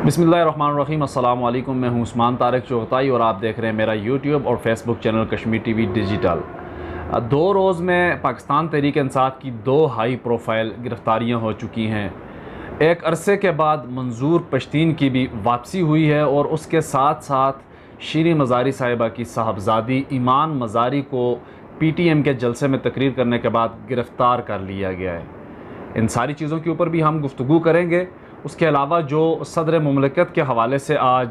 बिस्मिल्लाहिर्रहमानिर्रहीम। अस्सलाम वालेकुम। मैं हूं उस्मान तारिक चौगताई और आप देख रहे हैं मेरा यूट्यूब और Facebook channel Kashmir TV digital. 2 रोज़ में पाकिस्तान तहरीक इंसाफ की 2 हाई प्रोफाइल गिरफ़्तारियाँ हो चुकी हैं। एक अरसे के बाद मंजूर पश्तीन की भी वापसी हुई है और उसके साथ साथ शीरीन मज़ारी साहिबा की साहबजादी ईमान मज़ारी को PTM के जलसे में तकरीर करने के बाद गिरफ़्तार कर लिया गया है। इन सारी चीज़ों के ऊपर भी हम गुफ्तगू करेंगे। उसके अलावा जो सदर मुमलिकत के हवाले से आज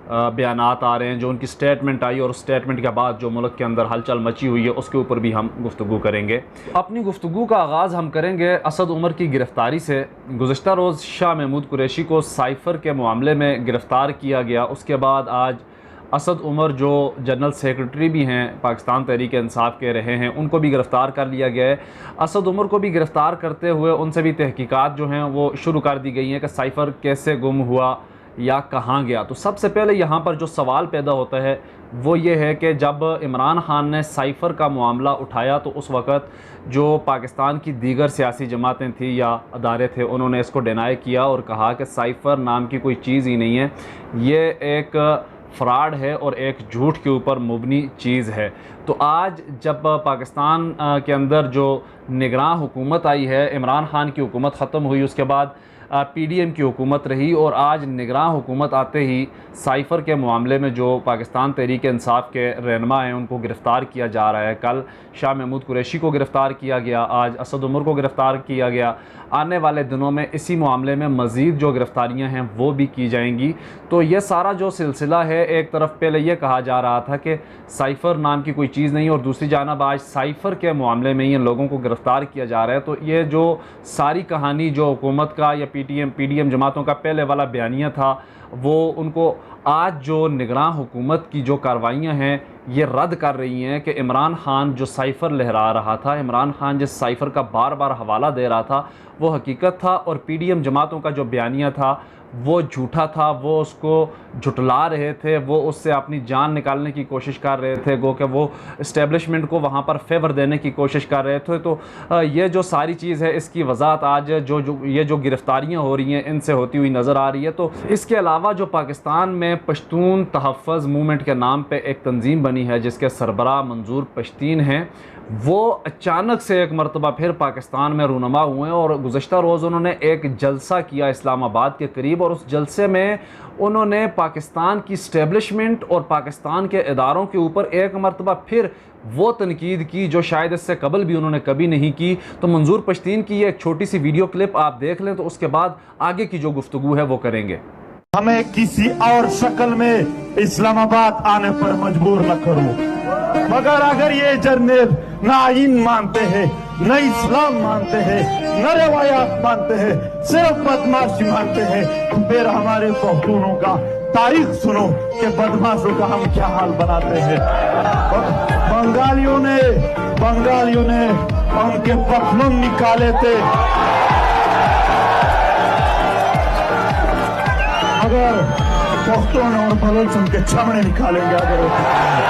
बयानात आ रहे हैं, जो उनकी स्टेटमेंट आई और स्टेटमेंट के बाद जो मुल्क के अंदर हलचल मची हुई है, उसके ऊपर भी हम गुफ्तगू करेंगे। अपनी गुफ्तगू का आगाज़ हम करेंगे असद उमर की गिरफ़्तारी से। गुज़िश्ता रोज़ शाह महमूद कुरैशी को साइफ़र के मामले में गिरफ़्तार किया गया। उसके बाद आज असद उमर जो जनरल सेक्रेटरी भी हैं, पाकिस्तान तहरीक इंसाफ के रहे हैं, उनको भी गिरफ़्तार कर लिया गया है। असद उमर को भी गिरफ़्तार करते हुए उनसे भी तहकीकात जो हैं वो शुरू कर दी गई हैं कि साइफ़र कैसे गुम हुआ या कहाँ गया। तो सबसे पहले यहाँ पर जो सवाल पैदा होता है वो ये है कि जब इमरान खान ने साइफ़र का मामला उठाया तो उस वक़्त जो पाकिस्तान की दीगर सियासी जमातें थी या अदारे थे, उन्होंने इसको डिनाई किया और कहा कि साइफ़र नाम की कोई चीज़ ही नहीं है, ये एक फ्रॉड है और एक झूठ के ऊपर मुबनी चीज़ है। तो आज जब पाकिस्तान के अंदर जो निगरान हुकूमत आई है, इमरान खान की हुकूमत ख़त्म हुई, उसके बाद PDM की हुकूमत रही और आज निगरान हुकूमत आते ही साइफ़र के मामले में जो पाकिस्तान तहरीक इंसाफ के रहनुमा हैं उनको गिरफ़्तार किया जा रहा है। कल शाह महमूद कुरैशी को गिरफ़्तार किया गया, आज असद उमर को गिरफ़्तार किया गया। आने वाले दिनों में इसी मामले में मज़ीद जो गिरफ़्तारियाँ हैं वो भी की जाएंगी। तो ये सारा जो सिलसिला है, एक तरफ पहले ये कहा जा रहा था कि साइफ़र नाम की कोई चीज़ नहीं और दूसरी जानब आज साइफ़र के मामले में इन लोगों को गिरफ़्तार किया जा रहा है। तो ये जो सारी कहानी जो हुकूमत का या PDM जमातों का पहले वाला बयानिया था, वो उनको आज जो निगरान हुकूमत की जो कार्रवाइयाँ हैं ये रद्द कर रही हैं कि इमरान खान जो साइफ़र लहरा रहा था, इमरान खान जिस साइफ़र का बार बार हवाला दे रहा था वो हकीकत था और PDM जमातों का जो बयानिया था वो झूठा था, वो उसको झुटला रहे थे, वो उससे अपनी जान निकालने की कोशिश कर रहे थे, गो कि वो इस्टेब्लिशमेंट को वहाँ पर फेवर देने की कोशिश कर रहे थे। तो ये जो सारी चीज़ है इसकी वजाहत आज ये जो गिरफ़्तारियाँ हो रही हैं इनसे होती हुई नज़र आ रही है। तो इसके अलावा जो पाकिस्तान में पश्तून तहफ़्फ़ुज़ मूवमेंट के नाम पर एक तंजीम बनी है जिसके सरबराह मंजूर पश्तीन हैं, वो अचानक से एक मरतबा फिर पाकिस्तान में रूनमा हुए हैं और गुज़श्ता रोज़ उन्होंने एक जलसा किया इस्लामाबाद के करीब और उस जलसे में उन्होंने पाकिस्तान की इस्टेब्लिशमेंट और पाकिस्तान के इदारों के ऊपर एक मरतबा फिर वो तनकीद की जो शायद इससे कबल भी उन्होंने कभी नहीं की। तो मंजूर पश्तीन की ये एक छोटी सी वीडियो क्लिप आप देख लें, तो उसके बाद आगे की जो गुफ्तगू है वो करेंगे। हमें किसी और शक्ल में इस्लामाबाद आने पर मजबूर न करो, मगर अगर ये जर्नल न आइन मानते हैं, न इस्लाम मानते हैं, न रवायात मानते हैं, सिर्फ बदमाशी मानते हैं, तो फिर हमारे पख्तूनों का तारीख सुनो कि बदमाशों का हम क्या हाल बनाते हैं। बंगालियों ने उनके पख्तून निकाले थे, अगर पख्तून और बलोच उनके चमड़े निकालेंगे। अगर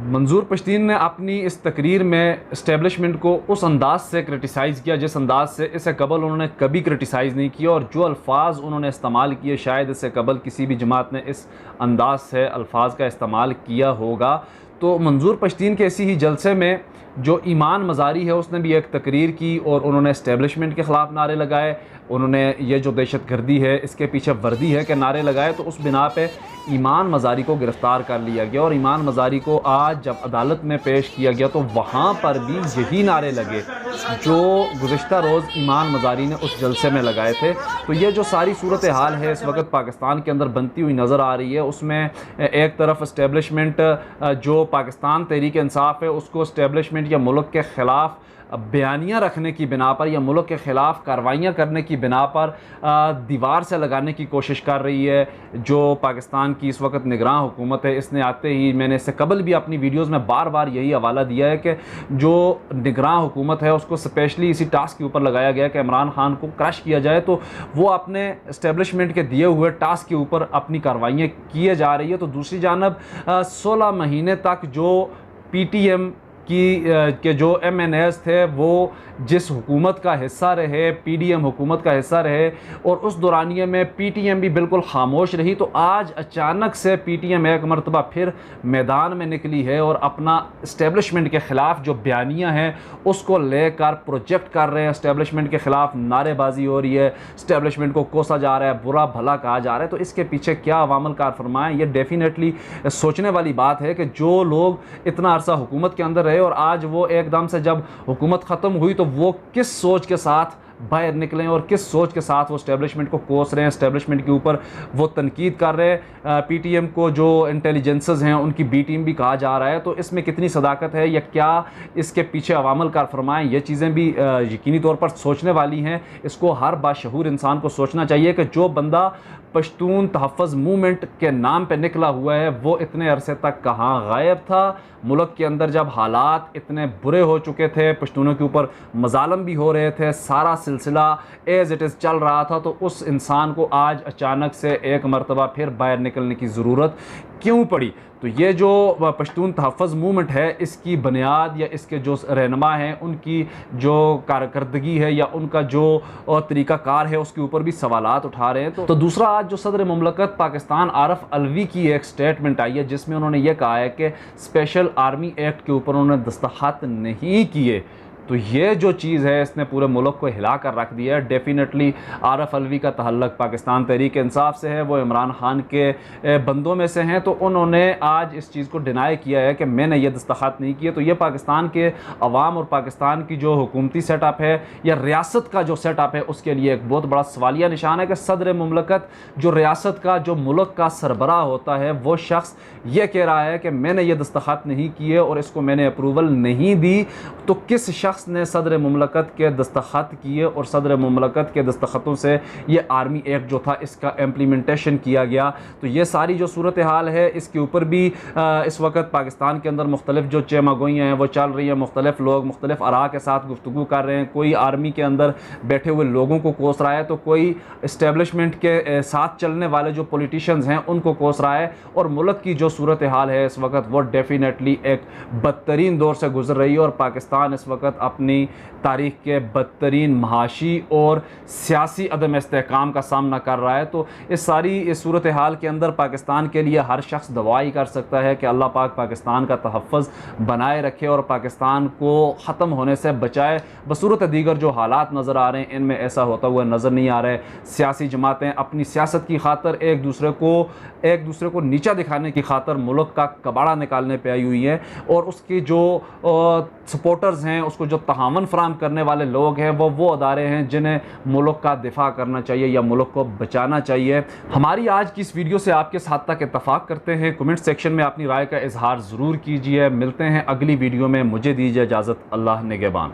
मंजूर पश्तीन ने अपनी इस तकरीर में इस्टेब्लिशमेंट को उस अंदाज से क्रिटिसाइज़ किया जिस अंदाज से इससे कबल उन्होंने कभी क्रिटिसाइज़ नहीं किया, और जो अल्फाज उन्होंने इस्तेमाल किए शायद इससे कबल किसी भी जमात ने इस अंदाज से अल्फाज का इस्तेमाल किया होगा। तो मंजूर पश्तीन के ऐसी ही जलसे में जो ईमान मज़ारी है उसने भी एक तकरीर की और उन्होंने इस्टेब्लिशमेंट के ख़िलाफ़ नारे लगाए, उन्होंने ये जो दहशत गर्दी है इसके पीछे वर्दी है कि नारे लगाए। तो उस बिना पे ईमान मज़ारी को गिरफ़्तार कर लिया गया और ईमान मज़ारी को आज जब अदालत में पेश किया गया तो वहाँ पर भी यही नारे लगे जो गुज़िश्ता रोज़ ईमान मज़ारी ने उस जलसे में लगाए थे। तो ये जो सारी सूरत हाल है इस वक्त पाकिस्तान के अंदर बनती हुई नज़र आ रही है, उसमें एक तरफ इस्टेब्लिशमेंट जो पाकिस्तान तहरीक इंसाफ है उसको इस्टेब्लिशमेंट या मुल्क के ख़िलाफ़ बयानियाँ रखने की बिना पर या मुल्क के ख़िलाफ़ कार्रवाइयाँ करने की बिना पर दीवार से लगाने की कोशिश कर रही है जो पाकिस्तान की इस वक्त निगरान हुकूमत है। इसने आते ही, मैंने इससे कबल भी अपनी वीडियोज़ में बार बार यही हवाला दिया है कि जो निगरान हुकूमत है उसको स्पेशली इसी टास्क के ऊपर लगाया गया कि इमरान खान को क्रश किया जाए। तो वो अपने इस्टेब्लिशमेंट के दिए हुए टास्क के ऊपर अपनी कार्रवाइयाँ किए जा रही है। तो दूसरी जानब 16 महीने तक जो PTM कि जो MNAs थे वो जिस हुकूमत का हिस्सा रहे, PDM हुकूमत का हिस्सा रहे, और उस दौरानिए में PTM भी बिल्कुल खामोश रही। तो आज अचानक से PTM एक मरतबा फिर मैदान में निकली है और अपना इस्टेब्लिशमेंट के ख़िलाफ़ जो बयानियाँ हैं उसको लेकर प्रोजेक्ट कर रहे हैं। इस्टेब्लिशमेंट के ख़िलाफ़ नारेबाजी हो रही है, इस्टेब्लिशमेंट को कोसा जा रहा है, बुरा भला कहा जा रहा है। तो इसके पीछे क्या अवामल कार फरमाएँ, ये डेफिनेटली सोचने वाली बात है कि जो लोग इतना अरसा हुकूमत के अंदर रहे और आज वो एकदम से जब हुकूमत ख़त्म हुई तो वो किस सोच के साथ बाहर निकलें और किस सोच के साथ वो इस्टेब्लिशमेंट को कोस रहे हैं, इस्टेब्लिशमेंट के ऊपर वो तनकीद कर रहे हैं। PTM को जो इंटेलिजेंसेस हैं उनकी B टीम भी कहा जा रहा है। तो इसमें कितनी सदाकत है या क्या इसके पीछे अवामल कार फरमाएँ, ये चीज़ें भी यकीनी तौर पर सोचने वाली हैं। इसको हर बाशऊर इंसान को सोचना चाहिए कि जो बंदा पश्तून तहफ़्फ़ुज़ मूवमेंट के नाम पे निकला हुआ है वो इतने अरसे तक कहाँ गायब था। मुल्क के अंदर जब हालात इतने बुरे हो चुके थे, पश्तूनों के ऊपर मज़ालम भी हो रहे थे, सारा सिलसिला एज़ इट इज़ चल रहा था, तो उस इंसान को आज अचानक से एक मरतबा फिर बाहर निकलने की ज़रूरत क्यों पड़ी। तो ये जो पश्तून तहफ़्फ़ुज़ मूवमेंट है इसकी बुनियाद या इसके जो रहनुमा हैं उनकी जो कारकर्दगी है या उनका जो तरीक़ाकार है उसके ऊपर भी सवालात उठा रहे हैं। तो दूसरा, आज जो सदर मुमलकत पाकिस्तान आरफ अलवी की एक स्टेटमेंट आई है जिसमें उन्होंने ये कहा है कि स्पेशल आर्मी एक्ट के ऊपर उन्होंने दस्तखत नहीं किए। तो ये जो चीज़ है इसने पूरे मुल्क को हिला कर रख दिया है। डेफिनेटली आरफ अलवी का तहल्लुक पाकिस्तान तहरीक इंसाफ से है, वो इमरान खान के बंदों में से हैं। तो उन्होंने आज इस चीज़ को डिनाई किया है कि मैंने ये दस्तखत नहीं किए। तो ये पाकिस्तान के अवाम और पाकिस्तान की जो हुकूमती सेटअप है या रियासत का जो सेटअप है उसके लिए एक बहुत बड़ा सवालिया निशान है कि सदर मुमलकत जो रियासत का जो मुल्क का सरबराह होता है वो शख्स ये कह रहा है कि मैंने ये दस्तखत नहीं किए और इसको मैंने अप्रूवल नहीं दी। तो किस शख्स ने सदर मुमलकत के दस्तखत किए और सदर मुमलकत के दस्तखतों से ये आर्मी एक्ट जो था इसका इम्प्लीमेंटेशन किया गया। तो ये सारी जो सूरत हाल है इसके ऊपर भी इस वक्त पाकिस्तान के अंदर मुख्तलिफ जो चेमागोइयाँ हैं वो चल रही हैं। मुख्तलिफ लोग मुख्तलिफ आरा के साथ गुफ्तगू कर रहे हैं। कोई आर्मी के अंदर बैठे हुए लोगों को कोस रहा है तो कोई इस्टेब्लिशमेंट के साथ चलने वाले जो पॉलिटिशियंस हैं उनको कोस रहा है। और मुल्क की जो सूरत हाल है इस वक्त वो डेफिनेटली एक बदतरीन दौर से गुजर रही है और पाकिस्तान इस वक्त अपनी तारीख़ के बदतरीन महाशी और सियासी अदम इस्तेहकाम का सामना कर रहा है। तो इस सारी सूरत हाल के अंदर पाकिस्तान के लिए हर शख्स दवाई कर सकता है कि अल्लाह पाक पाकिस्तान का तहफ़्फ़ुज़ बनाए रखे और पाकिस्तान को ख़त्म होने से बचाए। बसूरत दीगर जो हालात नज़र आ रहे हैं इनमें ऐसा होता हुआ नज़र नहीं आ रहा है। सियासी जमातें अपनी सियासत की खातर एक दूसरे को नीचा दिखाने की खातर मुल्क का कबाड़ा निकालने पर आई हुई है और उसकी जो सपोर्टर्स हैं उसको जो तहामन फराम करने वाले लोग हैं वो अदारे हैं जिन्हें मुल्क का दिफा करना चाहिए या मुल्क को बचाना चाहिए। हमारी आज की इस वीडियो से आपके साथ तक इत्तफाक करते हैं। कमेंट सेक्शन में अपनी राय का इजहार ज़रूर कीजिए। मिलते हैं अगली वीडियो में। मुझे दीजिए इजाज़त। अल्लाह निगहबान।